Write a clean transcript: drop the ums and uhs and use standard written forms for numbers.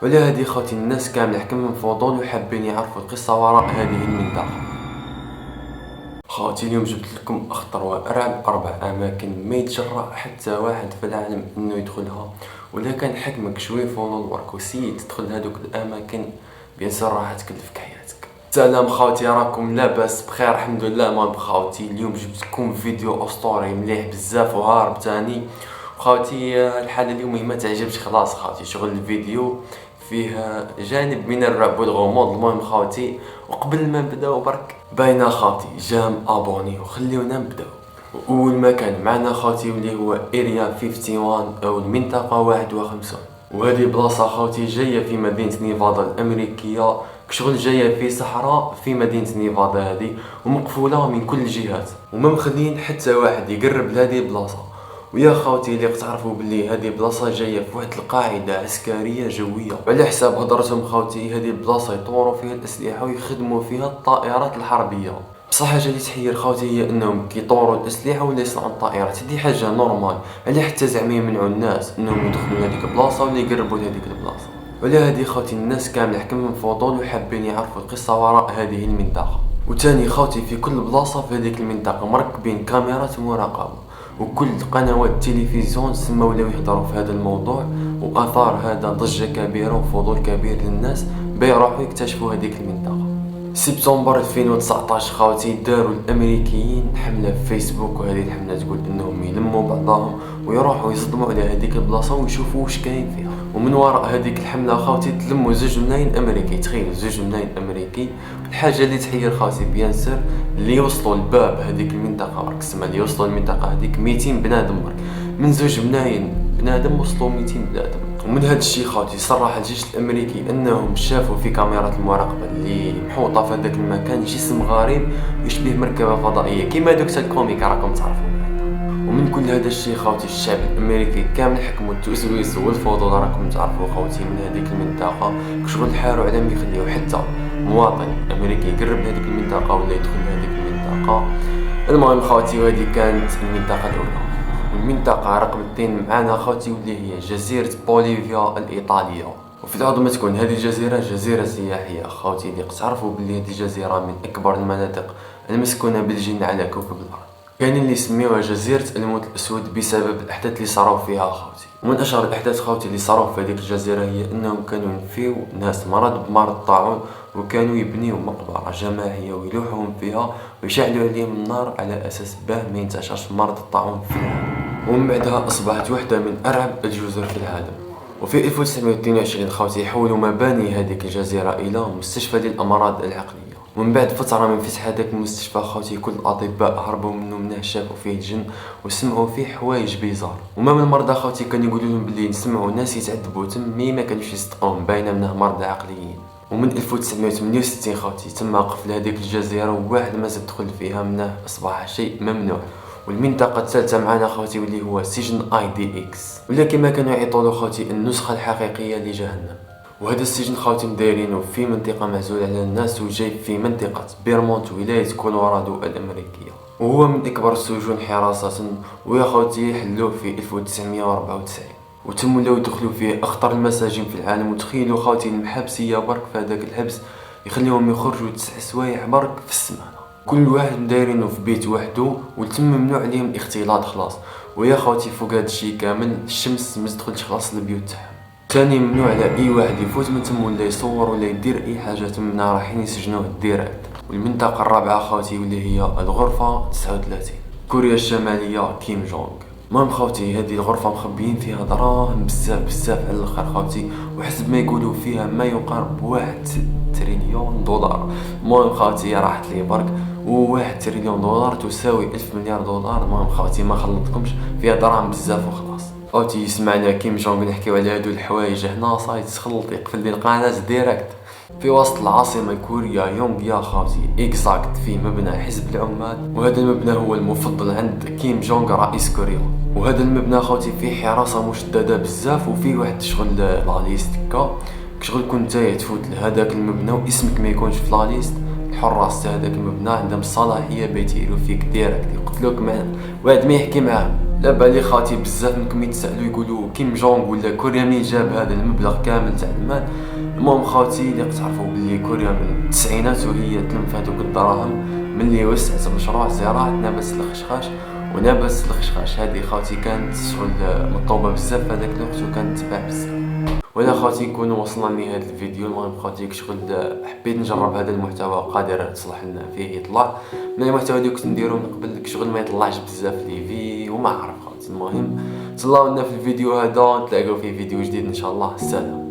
وعلى هذه خوتي الناس كامل حكم من فضول وحابين يعرفوا القصة وراء هذه المنطقة. خوتي اليوم جبت لكم اخطر وارعب 4 اماكن ما يتجرأ حتى واحد في العالم انه يدخلها، ولا كان حكمك شوي فضول برك وسيت تدخل هذوك الاماكن بيان سور راح تكلفك حياتك. سلام خوتي، راكم لاباس بخير؟ الحمد لله. ما خوتي اليوم جبت لكم فيديو اسطوري مليح بزاف وهارب تاني. خوتي الحالة اليومية ما تعجبش خلاص خوتي، شغل الفيديو فيه جانب من الرعب والغموض. المهم خوتي، وقبل ما نبداو برك باينه خوتي جام ابوني وخليونا نبداو. اول مكان معنا خوتي واللي هو اريا 51 او المنطقه 51، وهذه بلاصه خوتي جايه في مدينه نيفادا الامريكيه، كشغل جايه في صحراء في مدينه نيفادا هذه، ومقفوله من كل الجهات وما مخلين حتى واحد يقرب لهذه البلاصه. ويا خوتي اللي تعرفوا باللي هذه بلاصه جايه في واحد القاعده عسكريه جويه، وعلى حساب هضرتهم خوتي هذه البلاصه يطوروا فيها الاسلحه ويخدموا فيها الطائرات الحربيه. بصح حاجه اللي تحير خوتي هي انهم كيطوروا الاسلحه ولا يصنعوا الطائرات، هذه حاجه نورمال، على حتى زعما يمنعوا الناس انهم يدخلوا لهذيك البلاصه ولا يقربوا لهذيك البلاصه. ولا هذه خوتي الناس كامل حكم من فضول وحابين يعرفوا القصه وراء هذه المنطقه. وتاني خوتي في كل بلاصه في هذيك المنطقه مركبين كاميرات مراقبه، وكل قنوات التلفزيون سما ولاو يهضروا في هذا الموضوع، واثار هذا ضجه كبيره وفضول كبير للناس بيروحوا يكتشفوا هذيك المنطقه. سبتمبر 2019 خوتي داروا الامريكيين حمله في فيسبوك، وهذه الحمله تقول انهم يلموا بعضهم ويروحوا يصدموا على هذيك البلاصه ويشوفوا واش كاين فيها. ومن وراء هذيك الحمله خوتي تلموا 2 ملايين امريكي، تخيل 2 ملايين امريكي. الحاجه اللي تحير خوتي بيان سير اللي وصلوا لباب هذيك المنطقه برك، سما اللي وصلوا المنطقه هذيك 200 بنادم برك، من 2 ملايين بنادم وصلوا 200 بنادم. ومن هذا الشيء خوتي صرح الجيش الامريكي انهم شافوا في كاميرات المراقبه اللي محوطه في هذاك المكان جسم غريب يشبه مركبه فضائيه كيما دوك الكوميك راكم تعرفوا. ومن كل هذا الشيء خوتي الشعب الامريكي كامل حكموا التوسويس والفضول راكم تعرفوا خوتي من هذيك المنطقه، كشغل حاروا على ما يخليو حتى مواطن امريكي يقرب لهذيك المنطقه ولا يدخل لهذيك المنطقه. المهم خوتي وهذه كانت المنطقه الاولى. والمنطقه رقم 2 معنا خوتي واللي هي جزيره بوليفيا الايطاليه. وفي العوض ما تكون هذه الجزيره جزيره سياحيه خوتي، اللي تعرفوا باللي هذه الجزيره من اكبر المناطق المسكونه بالجن على كوكب الارض. كاين اللي يسميوها جزيره الموت الاسود بسبب الاحداث اللي صاروا فيها خوتي. ومن اشهر الاحداث خوتي اللي صاروا في هذيك الجزيره هي انهم كانوا ينفيو ناس مرض بمرض الطاعون، وكانوا يبنيو مقبره جماعيه ويلوحوهم فيها ويشعلوا عليهم النار على اساس باه ما ينتشرش مرض الطاعون في العالم. ومن بعدها اصبحت واحده من ارعب الجزر في العالم. وفي 1922 خوتي حولوا مباني هذيك الجزيره الى مستشفى للامراض العقليه. ومن بعد فتره من فتح هذاك المستشفى خوتي كل الاطباء هربوا منه شافوا فيه الجن وسمعوا فيه حوايج بيزار. وما من المرضى خوتي كانوا يقولوا لهم بلي نسمعوا ناس يتعذبوا تمي ما كانوش يصدقوهم، باينه منها مرضى عقليين. ومن 1968 خوتي تم قفل هذيك الجزيره وواحد ما زاد دخل فيها منه اصبح شيء ممنوع. والمنطقه الثالثه معنا خوتي واللي هو سجن اي دي اكس، ولا كما كانوا يعيطوا له خوتي النسخه الحقيقيه لجهنم. وهذا السجن خوتي مدايرينه في منطقه معزوله على الناس وجاي في منطقه بيرمونت ولايه كولورادو الامريكيه، وهو من اكبر السجون حراسه. ويا خوتي حلوه في 1994 وتم ولاو يدخلوا فيه اخطر المساجين في العالم. وتخيلوا خوتي المحابسيه برك في هذاك الحبس يخليهم يخرجوا 9 سوايع برك في السمانه، كل واحد مدايرينه في بيت وحده وتم ممنوع عليهم الاختلاط خلاص. ويا خوتي فوق هذا الشيء كامل الشمس ما تدخلش خلاص للبيوت تاعهم. ثاني ممنوع على اي واحد يفوت من تم ولا يصور ولا يدير اي حاجه تمنا رايحين يسجنوه ديريكت. والمنطقه الرابعه خوتي واللي هي الغرفه 39 كوريا الشماليه كيم جونغ. المهم خوتي هذه الغرفه مخبيين فيها دراهم بزاف على الاخر خوتي، وحسب ما يقولوا فيها ما يقارب 1 تريليون دولار. المهم خوتي راحت لي برك، و1 تريليون دولار تساوي 1000 مليار دولار. المهم خوتي ما خلطكمش فيها دراهم بزاف وخلاص. خوتي سمعنا كيم جونغ نحكيو على هادو الحوايج هنا صاي تخلط يقفل لي القناه ديريكت في وسط العاصمه كوريا يونغ يا خوتي اكزاكت في مبنى حزب العمال. وهذا المبنى هو المفضل عند كيم جونغ رئيس كوريا. وهذا المبنى خوتي فيه حراسه مشدده بزاف، وفيه واحد شغل لاليست هكا شغل كنت تفوت لهذاك المبنى واسمك ما يكونش في لاليست، الحراس تاع هذاك المبنى عندهم الصلاحيه بيتيروا فيك ديريكت يقتلوك مع واحد ما يحكي معاه. لا بالي خاطي بزاف منكم يتسالوا يقولوا كيم جونغ ولا كوريا منين جاب هذا المبلغ كامل تاع المال. المهم خاوتي اللي تعرفوا بلي كوريا من التسعينات وهي تلم هذوك الدراهم ملي وسعت مشروع زراعة نابس الخشخاش. ونابس الخشخاش هذه خاوتي كانت شغل مطلوبة بزاف هذاك الوقت وكانت تباع بزاف. ولا خاوتي نكونوا وصلنا لنهاية الفيديو. المهم خاوتي شغل حبيت نجرب هذا المحتوى قادر تصلح لنا فيه يطلع من المحتوى اللي كنت نديرو من قبل شغل ما يطلعش بزاف لي وما عارف خاوتي. المهم تلاو لنا في الفيديو هذا، نتلاقاو في فيديو جديد ان شاء الله. السلام.